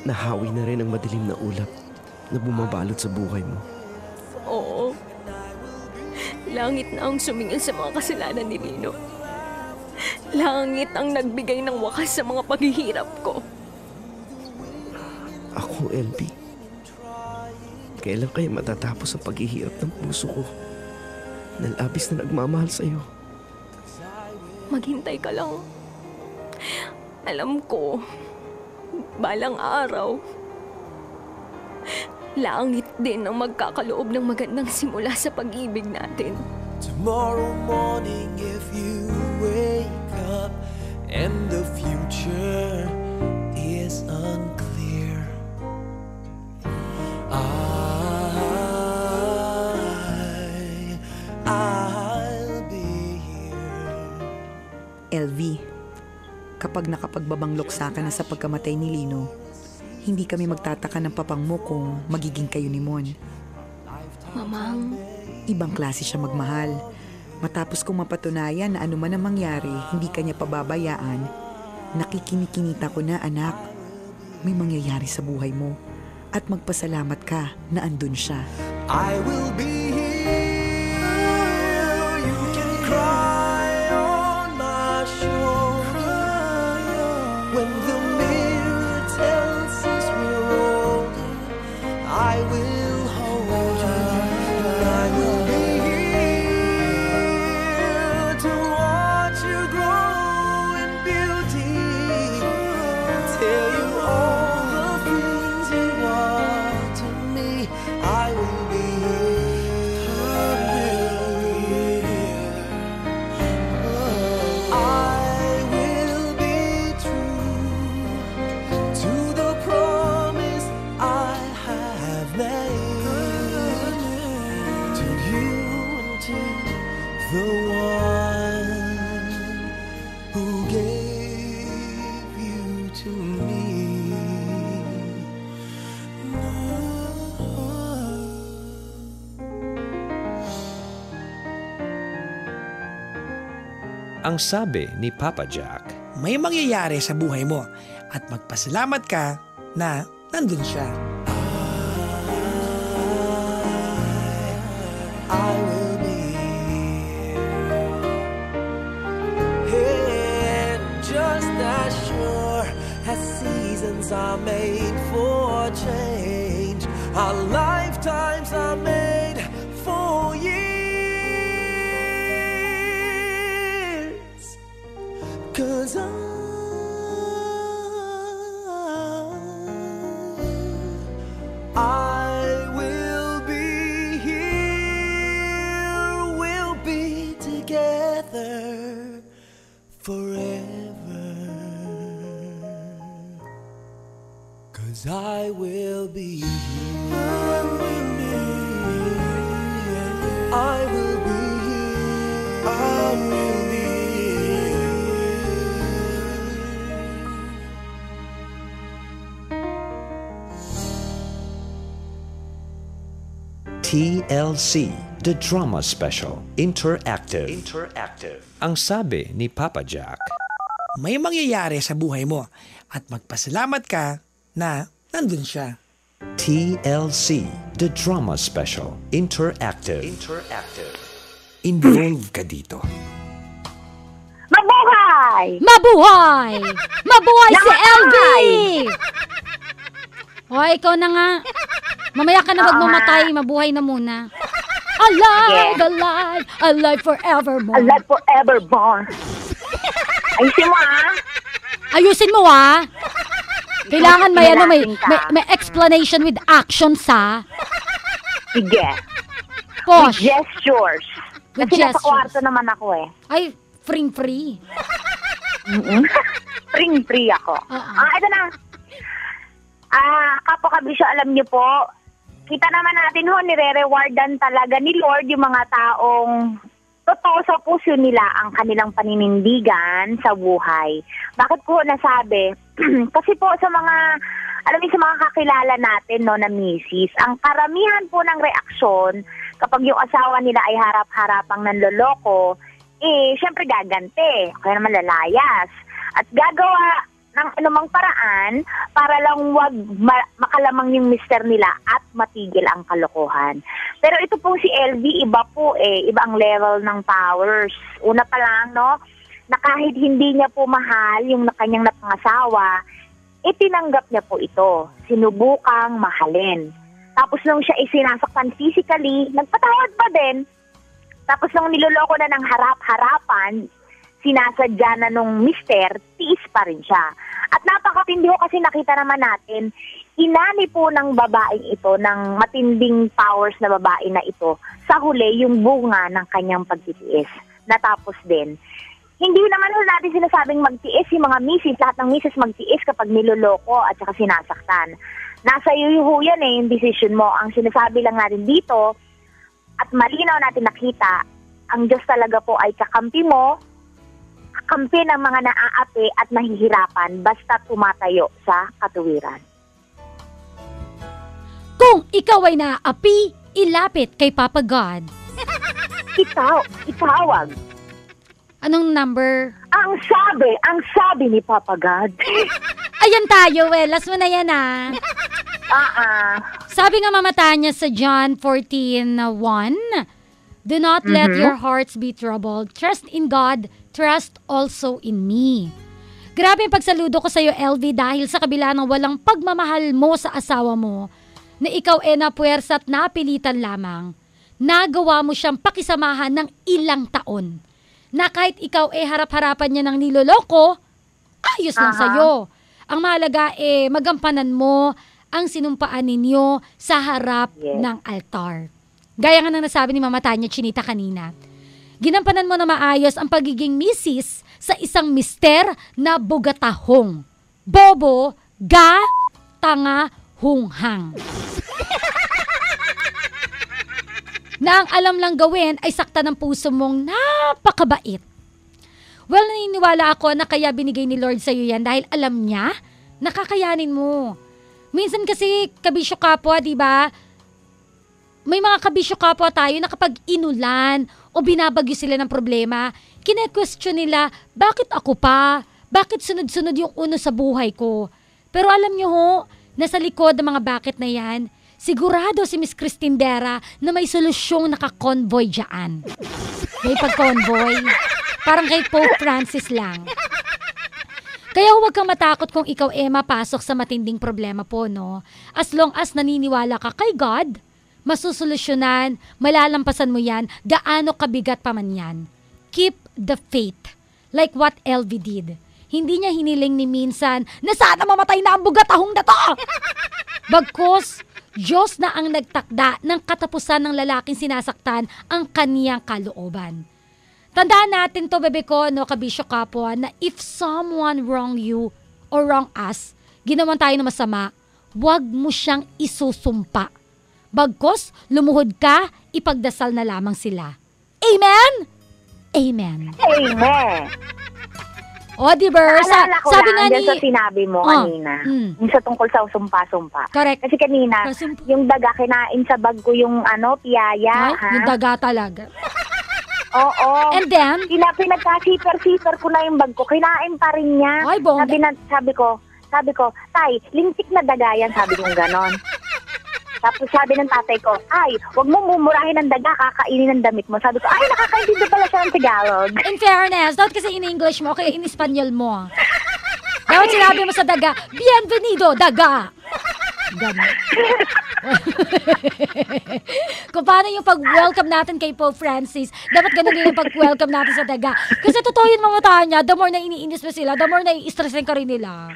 nahawi na rin ang madilim na ulap na bumabalot sa buhay mo. Oo. Langit na ang sumingil sa mga kasalanan ni Lino. Langit ang nagbigay ng wakas sa mga paghihirap ko. Ako, LB, kailan kaya matatapos ang paghihirap ng puso ko na labis na nagmamahal sa'yo? Maghintay ka lang. Alam ko, balang araw, langit din ang magkakaloob ng magandang simula sa pag-ibig natin. Tomorrow morning if you wake up and the future is unclear, I'll be here. LV, kapag nakapagbabanglok sa akin na sa pagkamatay ni Lino, hindi kami magtataka ng papang mo kung magiging kayo ni Mon. Mamang, Ibang klase siya magmahal. Matapos kong mapatunayan na anuman ang mangyari, hindi kanya pababayaan, nakikinikinita ko na, anak, may mangyayari sa buhay mo. At magpasalamat ka na andun siya. I will be here. You can cry on my shoulder when the mirror tells us we're older. I will hold you. I will be here to watch you grow in beauty. Tell you all the things you are to me. I will be here. I will be true to the promise I have made to you and to the one who gave you to me. Ang sabi ni Papa Jack, May mangyayari sa buhay mo at magpasalamat ka na nandun siya. I will be here, just as sure as seasons are made for change, our lifetimes are made for years. 'Cause I will be here, we'll be together forever. 'Cause I will be here, I will be here, I will be here, I will be here. TLC, The Drama Special, Interactive. Ang sabi ni Papa Jack, May mangyayari sa buhay mo at magpasalamat ka na nandun siya. TLC, The Drama Special, Interactive. Involve ka dito. Mabuhay! Mabuhay! Mabuhay si Namatay! LB! O, ikaw na nga. Mamaya ka na wag mamatay, mabuhay na muna. Alive, alive, alive forevermore. Alive forevermore. Ayusin mo, Ayusin mo, Kailangan may explanation with actions, Sige. Posh. With gestures. With Kasi nasa gestures. kwarto naman ako Ay, free. Free ako. Ito na. Kapwa kabisyo, alam niyo po, kita naman natin nire-rewardan talaga ni Lord yung mga taong totoo sa puso nila ang kanilang paninindigan sa buhay. Bakit ko nasabi? Kasi po sa mga, alam niyo, sa mga kakilala natin na misis, ang karamihan po ng reaksyon kapag yung asawa nila ay harap-harapang nanloloko, syempre gagante, kaya naman lalayas. At gagawa ng anumang paraan para lang wag makalamang yung mister nila at matigil ang kalokohan. Pero ito po si LV, iba po iba ang level ng powers. Una pa lang, na kahit hindi niya po mahal yung kanyang napangasawa, itinanggap niya po ito. Sinubukang mahalin. Tapos nung siya sinasaktan physically, nagpatawad pa din. Tapos nung niloloko na ng harap-harapan, sinasadya na nung mister, tiis pa rin siya. At napakatindi ko kasi nakita naman natin, inani po ng babaeng ito, ng matinding powers na babae na ito, sa huli yung bunga ng kanyang pagtitiis. Natapos din. Hindi naman natin sinasabing magtiis yung mga misis, lahat ng misis magtiis kapag niloloko at saka sinasaktan. Nasa iyo yan yung decision mo. Ang sinasabi lang natin dito, at malinaw natin nakita, ang Diyos talaga po ay kakampi mo, kampi ng mga naaapi at nahihirapan basta tumatayo sa katuwiran. Kung ikaw ay naaapi, ilapit kay Papa God. Itawag. Anong number? Ang sabi ni Papa God. Ayan tayo, last mo na yan Sabi nga Mama Tanya sa John 14:1, do not let your hearts be troubled. Trust in God, trust also in me. Grabe yung pagsaludo ko sa iyo, LV, dahil sa kabila ng walang pagmamahal mo sa asawa mo, na ikaw napuwersa at napilitan lamang, nagawa mo siyang pakisamahan ng ilang taon. Na kahit ikaw harap-harapan niya ng niloloko, ayos lang sa'yo. Ang mahalaga magampanan mo ang sinumpaan ninyo sa harap ng altar. Gaya nga nang nasabi ni Mama Tanya Chinita kanina, ginampanan mo na maayos ang pagiging misis sa isang mister na bugatahong. Bobo, tanga, hunghang. Na ang alam lang gawin ay sakta ng puso mong napakabait. Well, naniniwala ako na kaya binigay ni Lord sa'yo yan dahil alam niya na kakayanin mo. Minsan kasi kabisyo kapwa, di ba? May mga kabisyo kapwa tayo na kapag inulan o binabagyo sila ng problema, kine-question nila, bakit ako pa? Bakit sunod-sunod yung uno sa buhay ko? Pero alam niyo ho, nasa likod ng mga bakit na yan, sigurado si Miss Cristindera na may solusyong naka-convoy dyan. May pag-convoy. Parang kay Pope Francis lang. Kaya huwag kang matakot kung ikaw mapasok sa matinding problema po, no? As long as naniniwala ka kay God, masusolusyonan, malalampasan mo yan, gaano kabigat pa man yan. Keep the faith. Like what LV did. Hindi niya hiniling ni minsan na sana mamatay na ang bugatahong na to! Bagkus, Diyos na ang nagtakda ng katapusan ng lalaking sinasaktan ang kaniyang kalooban. Tandaan natin to, bebe ko, no, kabisyo kapwa, na if someone wrong you or wrong us, ginawan tayo na masama, huwag mo siyang isusumpa. Bagkus, lumuhod ka, ipagdasal na lamang sila. Amen? Amen. Amen. O, diba? Sabi nga ni... sa sinabi mo kanina, yung sa tungkol sa sumpa-sumpa. Correct. Kasi kanina, yung daga, kinain sa bag ko yung piyaya. Yung daga talaga. Oo. And then? Pinagkasiper-siper ko na yung bag ko. Kinain pa rin niya. Ay, bongga. Sabi ko, Tay, lintik na daga yan. Sabi kong ganon. Tapos sabi ng tatay ko, ay, huwag mo mumurahin ng daga, kakainin ng damit mo. Sabi ko, ay, nakakaintindi pala siya ng Tagalog. In fairness, dapat kasi in English mo, kaya in Espanyol mo. Dapat sinabi mo sa daga, bienvenido, daga. Ganun. Kung paano yung pag-welcome natin kay Pope Francis, dapat ganun din yung pag-welcome natin sa daga. Kasi totoo yun mga mata niya, the more na iniinis mo sila, the more na i-stressin ka rin nila.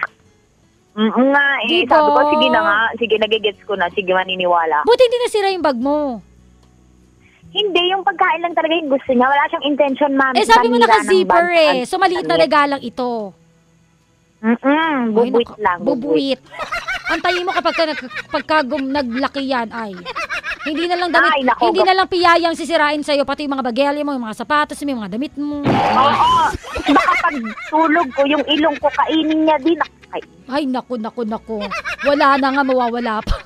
Nga eh, Diba? sabi ko, sige na nga, sige, nagigets ko na, sige, maniniwala. Buti hindi nasira yung bag mo. Hindi, yung pagkain lang talaga yung gusto niya. Wala siyang intention, ma'am. Sabi mo manira ng naka-zipper bag. So maliit na regalo ito. Bubuit lang. Bubuit. Antayin mo pagka naglaki yan, ay. Hindi na lang damit, Ay, nako, hindi na lang piyayang sisirain sa'yo, pati yung mga bagelya mo, yung mga sapatos mo, yung mga damit mo. Oo. Baka pag tulog ko, yung ilong ko, kainin niya din. Ay, naku. Wala na nga, mawawala pa.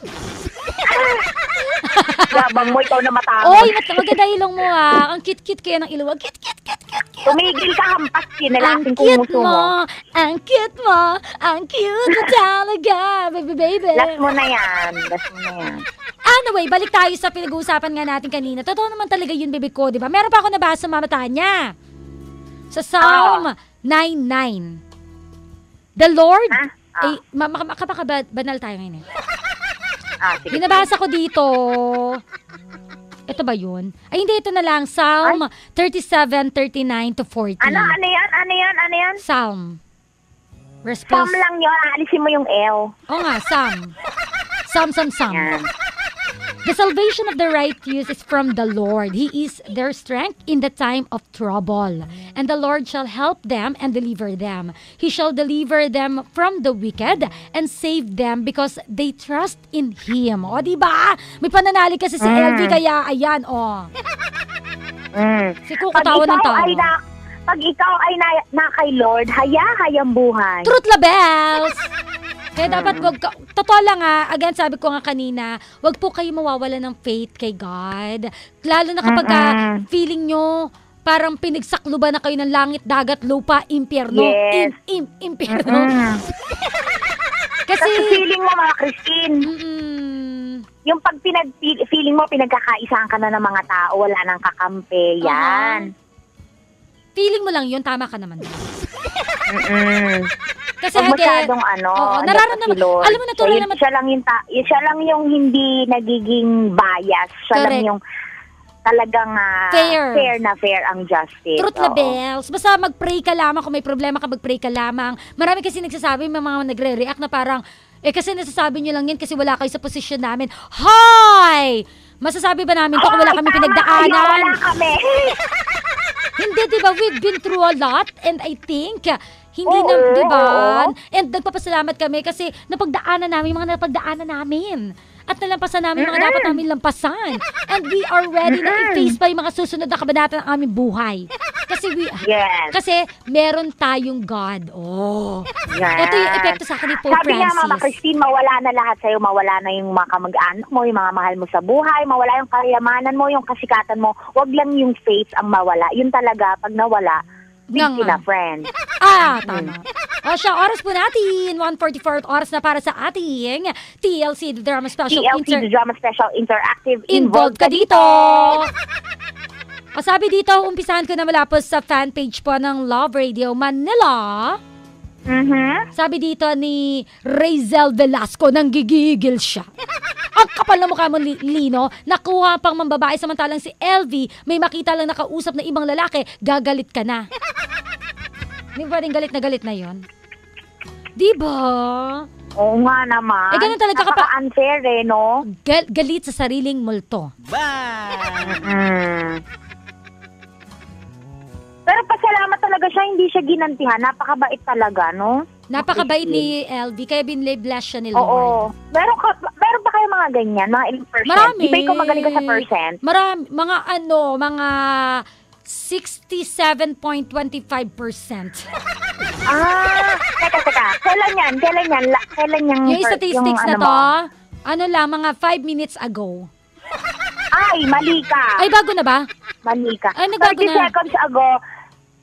Yabang mo, ikaw na matangos. Oy, maganda ilong mo ha. Ang cute-cute kaya ng ilong. Cute. Tumigil ka, hampas, kinalaking Ang cute kumuso mo. Ang cute talaga, baby. Last mo na yan. Anyway, balik tayo sa pinag-uusapan nga natin kanina. Totoo naman talaga yun, baby ko, di ba? Meron pa ako nabasa mamata niya. Sa Psalm 9:9. The Lord, makapakabanal tayo ngayon eh. Sige. Binabasa ko dito. Ito ba yun? Ay, hindi, ito na lang. Psalm 37:39 to 40. Ano yan? Psalm. Psalm lang yun. Aalisin mo yung L. Oo nga, Psalm. Psalm. The salvation of the righteous is from the Lord. He is their strength in the time of trouble. And the Lord shall help them and deliver them. He shall deliver them from the wicked and save them because they trust in Him. O, diba? May pananalig kasi si LV, kaya ayan, o. Si Kuko tawa ng tawa. Pag ikaw ay na kay Lord, hayang buhay. Truth labels! Kaya dapat totoo lang again sabi ko nga kanina, wag po kayo mawawala ng faith kay God. Lalo na kapag feeling nyo, parang pinagsakluban na kayo ng langit, dagat, lupa, impyerno. Yes. Impyerno. Kasi feeling mo mga Christine, yung pag feeling mo pinagkakaisaan ka na ng mga tao, wala nang kakampi, yan. Feeling mo lang yun, tama ka naman. Kasi masyadong nararamdaman. Alam mo, natuloy naman. Siya lang yung hindi nagiging bias. Siya lang yung talagang fair ang justice. Truth labels. Basta mag-pray ka lamang. Kung may problema ka, mag-pray ka lamang. Marami kasi nagsasabi, may mga nagre-react na parang, kasi nasasabi nyo lang yan kasi wala kayo sa posisyon namin. Hoy! Masasabi ba namin kung wala kami pinagdaanan? Wala kami. Hindi, diba? We've been through a lot and I think hindi na, diba? And nagpapasalamat kami kasi napagdaanan namin mga napagdaanan namin. At nalampasan namin mga dapat namin lampasan. And we are ready na i-face pa yung mga susunod na kabanata ng aming buhay. Kasi meron tayong God. Ito yung epekto sa akin ni Pope Francis. Sabi nga, Mama Christine, mawala na lahat sa'yo. Mawala na yung mga kamag-anak mo, yung mga mahal mo sa buhay. Mawala yung kayamanan mo, yung kasikatan mo. Huwag lang yung faith ang mawala. Yun talaga, pag nawala, big na friend. Tama. O siya, oras po natin. 1:44 oras na para sa ating TLC, The Drama Special. The Drama Special Interactive. Involved ka dito. O sabi dito, umpisahan ko na mula po sa fanpage po ng Love Radio Manila. Sabi dito ni Razel Velasco, nang gigigil siya. Ang kapal na mukha mo, Lino. Nakuha pang mambabae samantalang si LV, may makita lang nakausap na ibang lalaki, gagalit ka na. Hindi ba rin galit na yon? Diba? Oo nga naman. Ganun talaga kapag unfair no? Galit sa sariling multo. Pero pasalamat talaga siya, hindi siya ginantihan. Napakabait talaga, no? Napakabait ni LV, kaya binle-bless siya ni Lord. Oo. Meron ba kayo mga ganyan? Mga ilang percent? Marami. Di ba ikaw magaling ka sa percent? Marami. Mga 67.25%. Teka. Kailan yan? Yung statistics na to, mga 5 minutes ago. Ay, mali ka. Ay, bago na ba? Mali ka. Ay, nagbago 30 na. seconds ago,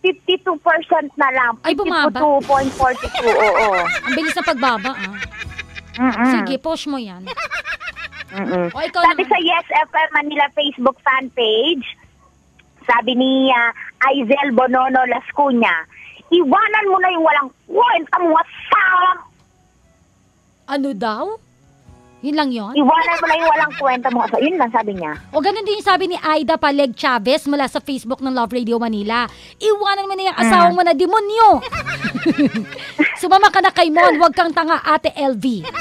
52% na lang. 52.42, Ay, bumaba. oo. Ang bilis na pagbaba, Sige, post mo yan. O, ikaw sabi naman. sa Yes FM Manila Facebook fan page, sabi ni Aizel Bonono Lascuña, iwanan mo na yung walang kwenta mo, asawa. Ano daw? Yun lang yun? Iwanan mo na yung walang kwenta mo. So, yun lang sabi niya. O ganun din yung sabi ni Aida Paleg Chavez mula sa Facebook ng Love Radio Manila. Iwanan mo na yung asawang mo na demonyo. Sumama ka na kay Mon, huwag kang tanga, Ate LV.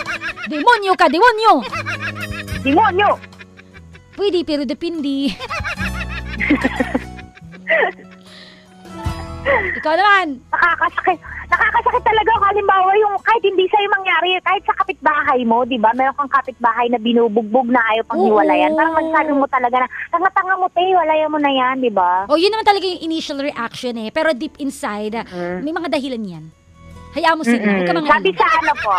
Demonyo ka, demonyo! Demonyo! Pwede, pero depindi. Ikaw naman. Nakakasakit talaga halimbawa yung kahit hindi sa'yo mangyari, kahit sa kapitbahay mo, di ba? Meron kang kapitbahay na binubugbog na ayaw pang hiwalayan. Parang magsabi mo talaga na, tanga-tanga mo, hiwalayan mo na yan, di ba? Yun naman talaga yung initial reaction eh. Pero deep inside, may mga dahilan yan. Hayaan mo sila. Sabi sa ano po,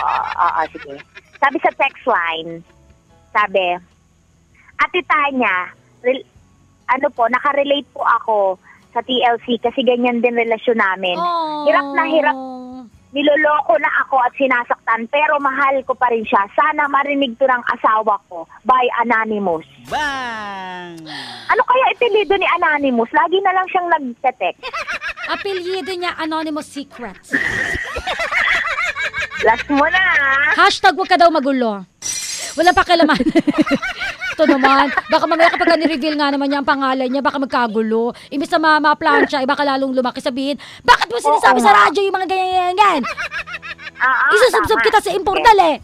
sige. Sabi sa text line, sabi, Ate Tanya, nakarelate po ako sa TLC kasi ganyan din relasyon namin. Hirap na hirap. Niloloko na ako at sinasaktan pero mahal ko pa rin siya. Sana marinig to ng asawa ko by Anonymous. Bang! Ano kaya apelyido ni Anonymous? Lagi na lang siyang nagte-text. Apelyido niya Anonymous Secrets. Last mo na. Hashtag wag ka daw magulo. Wala pa kailaman. Ito naman, baka mamaya kapag ni-reveal nga naman niya ang pangalan niya, baka magkagulo. Imbis na ma-plancha, baka lalong lumaki sabihin, bakit mo sinasabi sa radyo yung mga ganyan-ganyan? Isusubsob kita sa impordal eh.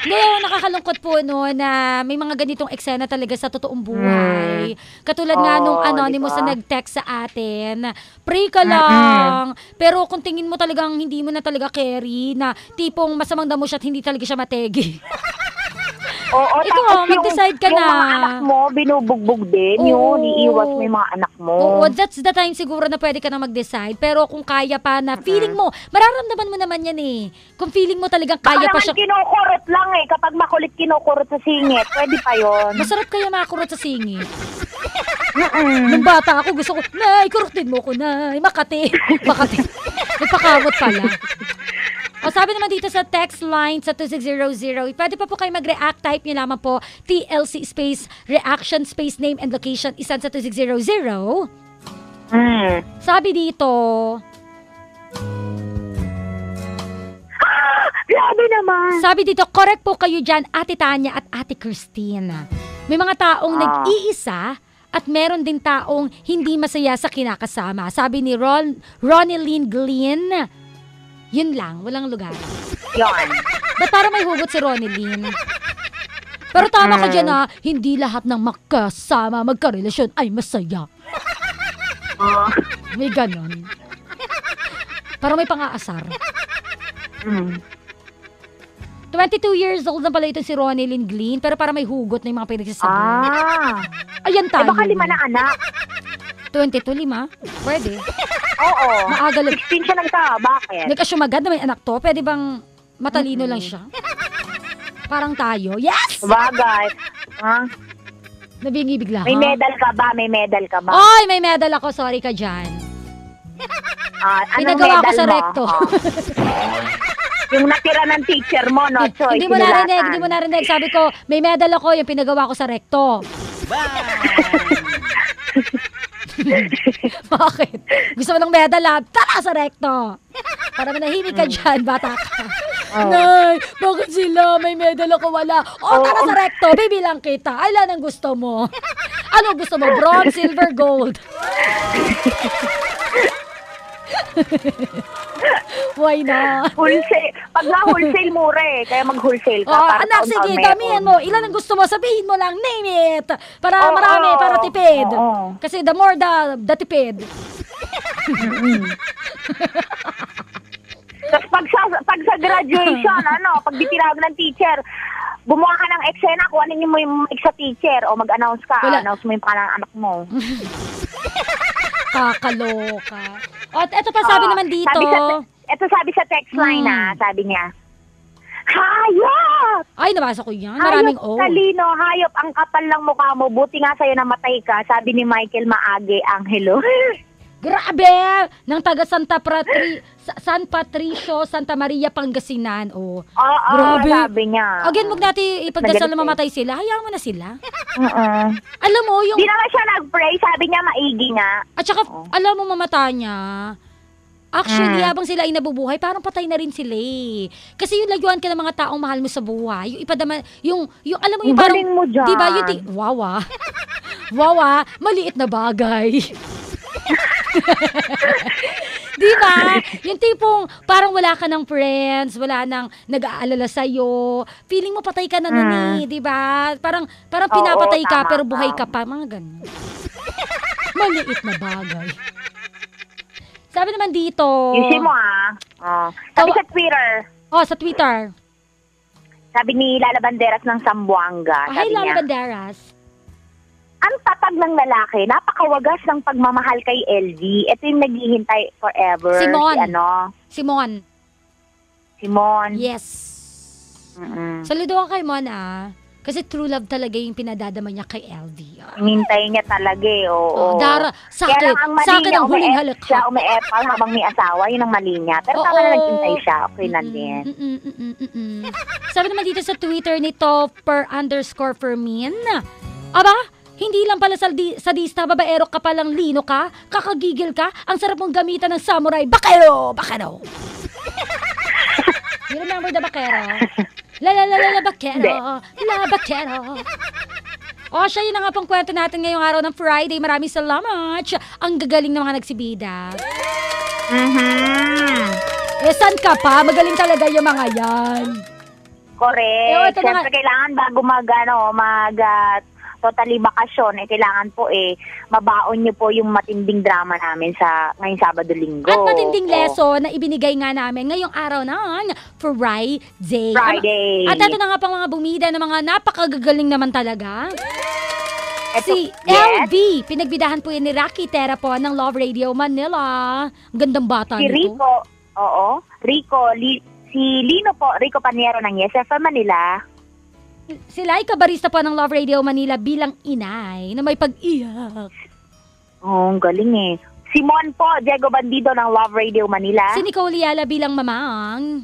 Ngayon, nakakalungkot po na may mga ganitong eksena talaga sa totoong buhay. Katulad nga nung Anonymous na nag-text sa atin, pray ka lang. Pero kung tingin mo talagang hindi mo na talaga carry, na tipong masamang damo siya at hindi talaga siya mategi. Ikaw, mag-decide ka na. Yung mga anak mo, binubugbog din. Yun, iiwas mo yung mga anak mo. That's the time siguro na pwede ka na mag-decide. Pero kung kaya pa na, feeling mo, mararamdaman mo naman yan eh. Kung feeling mo talagang kaya pa siya. Baka naman kinukurot lang eh. Kapag makulit kinukurot sa singit, pwede pa yun. Masarap kaya makurot sa singit. Nung bata ako, gusto ko, Nay, kurutin mo ko, Nay. Makati. Nagpakamot pala. Sabi naman dito sa text line sa 2600, pwede pa po kayo mag-react, type nyo lamang po TLC space reaction space name and location isan sa 2600. Sabi dito, grabe naman. Sabi dito, correct po kayo dyan, Ate Tanya at Ate Christine. May mga taong nag-iisa at meron din taong hindi masaya sa kinakasama. Sabi ni Ronilyn Glynn, yun lang, walang lugar. Yun. Ba't para may hugot si Ronilyn? Pero tama ka dyan hindi lahat ng magkasama, magkarelasyon ay masaya. May ganon. Parang may pang-aasar. 22 years old na pala ito si Ronilyn Glynn, pero para may hugot na yung mga pinagsasabi. Ayan tayo. Baka 5 na anak. 22, 5? Pwede. Oo. Maaga 16 siya bakit? Nagkasyumagad na may anak to, pwede bang matalino lang siya? Parang tayo. Yes! Bagay. Nabingibig lang. May medal ka ba? May medal ka ba? Oy, may medal ako. Sorry ka dyan. Pinagawa ko sa recto. Yung natira ng teacher mo, no? Choice. Hindi mo narinig. Sabi ko, may medal ako, yung pinagawa ko sa recto. Bakit? Gusto mo ng medal tara sa recto. Para manahimik ka dyan, bata ka. Nay, bakit sila? May medal ako, wala. Tara sa recto, bibilang kita. Ilan ang gusto mo? Ano gusto mo? Bronze, silver, gold? Why not? Wholesale. Pag wholesale mura kaya mag-wholesale ka. Anak, sige, damihan mo. Ilan ang gusto mo? Sabihin mo lang, name it. Para marami, para tipid. Kasi the more the tipid. Tapos pag sa graduation, pag ditinawag ng teacher, gumawa ka ng eksena, kuhanin mo yung mic sa teacher o mag-announce ka. Announce mo yung pangalan ng anak mo. Kakaloka. Eto pa sabi naman dito. Sabi sa text line sabi niya, hayop! Ay, nabasa ko yan. Maraming hayop, talino, hayop, ang kapal ng mukha mo. Buti nga sa'yo namatay ka, sabi ni Michael Maage, Angelo. Grabe! Nang taga San Patricio, Santa Maria, Pangasinan. Grabe. Sabi niya. Again, wag natin ipagdasal na mamatay sila. Hayaan mo na sila. Alam mo, yung... Di naman siya nag-pray, sabi niya maigi nga. At saka, alam mo mamata niya, Actually, habang sila ay nabubuhay, parang patay na rin sila eh. Kasi yung layuan ka ng mga taong mahal mo sa buhay, yung ipadama, yung alam mo yung parang, Galing mo dyan. diba, wawa, maliit na bagay. Diba? Yung tipong parang wala ka ng friends, wala nang nag-aalala sa'yo. Feeling mo patay ka na nun eh, diba? Parang pinapatay ka pero buhay ka pa. Mga ganun. Maliit na bagay. Sabi naman dito. Yusin mo Sabi sa Twitter. Sa Twitter. Sabi ni Lala Banderas ng Zamboanga. Hi, Sabi Lala niya, Banderas. ang tatag ng lalaki, napakawagas ng pagmamahal kay LV. Ito yung naghihintay forever. Simon. Simon. Yes. Saludo ka kay Mon Kasi true love talaga yung pinadadama niya kay LV. Hintay niya talaga oo. Dara, sa akin ang huling halakha. Siya ume-epal habang may asawa, yun ang mali niya. Pero tama na naghintay siya, okay lang din. Sabi naman dito sa Twitter nito, _Fermin. Aba, hindi lang pala sadista, babaero ka palang lino ka, kakagigil ka, ang sarap mong gamitan ng samurai, bakero! You remember the bakero? Bakero. Siya yun na nga pong kwento natin ngayong araw ng Friday. Maraming salamat. Ang gagaling ng mga nagsibida. Saan ka pa? Magaling talaga yung mga yan. Correct. Siyempre kailangan bago totally bakasyon, kailangan po mabaon niyo po yung matinding drama namin sa ngayong Sabado-Linggo. At matinding lesson na ibinigay nga namin ngayong araw ng Friday. At ito na nga pang mga bumida na mga napakagagaling naman talaga. Si LV, pinagbidahan po yan ni Rocky Terra po ng Love Radio Manila. Ang gandang bata nito. Si Lino po, Rico Paniero ng Yes FM Manila. Sila ay kabarista po ng Love Radio Manila bilang inay na may pag-iyak. Ang galing Simon po, Diego Bandido ng Love Radio Manila. Si Nicole Yala bilang mamang.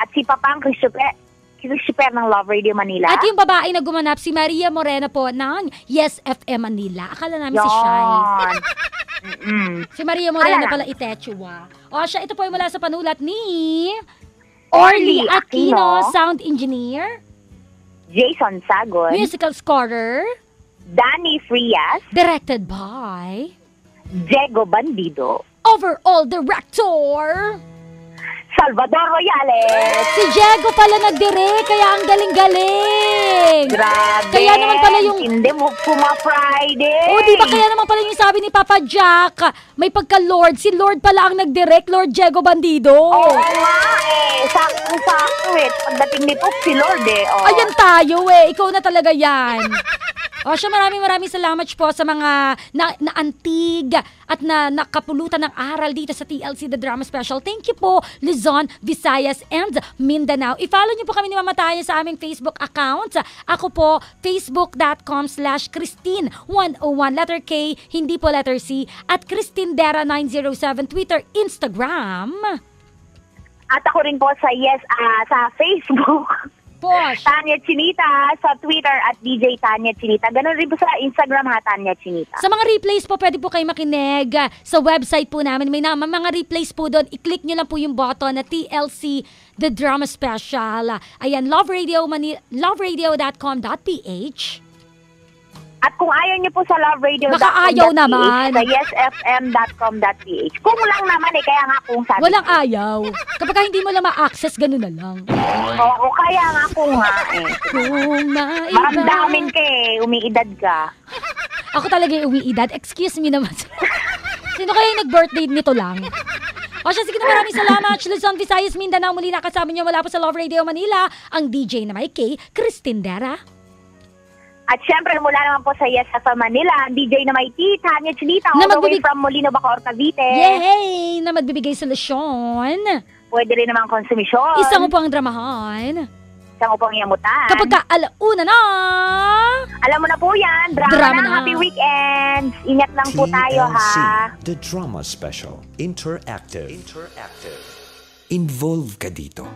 At si Papang Christopher ng Love Radio Manila. At yung babae na gumanap, si Maria Morena po ng Yes FM Manila. Akala namin si Shai. Si Maria Morena pala Itechua. Siya, ito po ay mula sa panulat ni Orly Aquino, sound engineer. Jason Sagon. Musical scorer. Danny Frias. Directed by Diego Bandido. Overall director Salvador Royales. Si Diego pala nagdirect, kaya ang galing-galing. Grabe. Kaya naman pala yung hindi mo Friday. Diba kaya naman pala yung sabi ni Papa Jack, may pagka-Lord. Si Lord pala ang nagdirect, Lord Diego Bandido. Oo nga sakto Pagdating ni Pop si Lord Ayan tayo ikaw na talaga yan. Siya, maraming salamat po sa mga naantig at nakapulutan ng aral dito sa TLC The Drama Special. Thank you po, Luzon, Visayas, and Mindanao. I-follow niyo po kami ni Mama Tanya sa aming Facebook account. Ako po, facebook.com/Christine101, letter K, hindi po letter C, at ChristineDera907, Twitter, Instagram. At ako rin po sa sa Facebook. Tanya Chinita sa Twitter at DJ Tanya Chinita. Ganun rin po sa Instagram Tanya Chinita. Sa mga replays po, pwede po kayo makinig sa website po namin. May mga replays po doon. I-click nyo lang po yung button na TLC The Drama Special. Ayan, Love Radio Manila, loveradio.com.ph. At kung ayaw niyo po sa loveradio.com.ph, baka ayaw naman. sa yesfm.com.ph. Kung lang naman kaya nga kung sabi. Walang ayaw. Kapag hindi mo lang ma-access, ganun na lang. Oo, kaya nga kung Kung maiba. Maramdamin ka umiidad ka. Ako talaga umiidad. Excuse me naman. Sino kaya yung nag-birthday nito lang? Sige na, maraming salamat. Luzon, Visayas, Mindanao. Muli nakasama niyo mula po sa Love Radio Manila, ang DJ na may K, Christine Dera. At syempre, mula naman po sa Yes FM Manila, ang DJ na may T, Tanya Chinita, all the way from Molino, Bacoor, Cavite. Yay! Na magbibigay solusyon. Pwede rin naman konsumisyon. Isang upang dramahan. Isang upang yamutan. Kapag alauna na. Alam mo na po yan. Drama na. Happy weekend. Ingat lang po tayo, ha? The Drama Special. Interactive. Involve ka dito.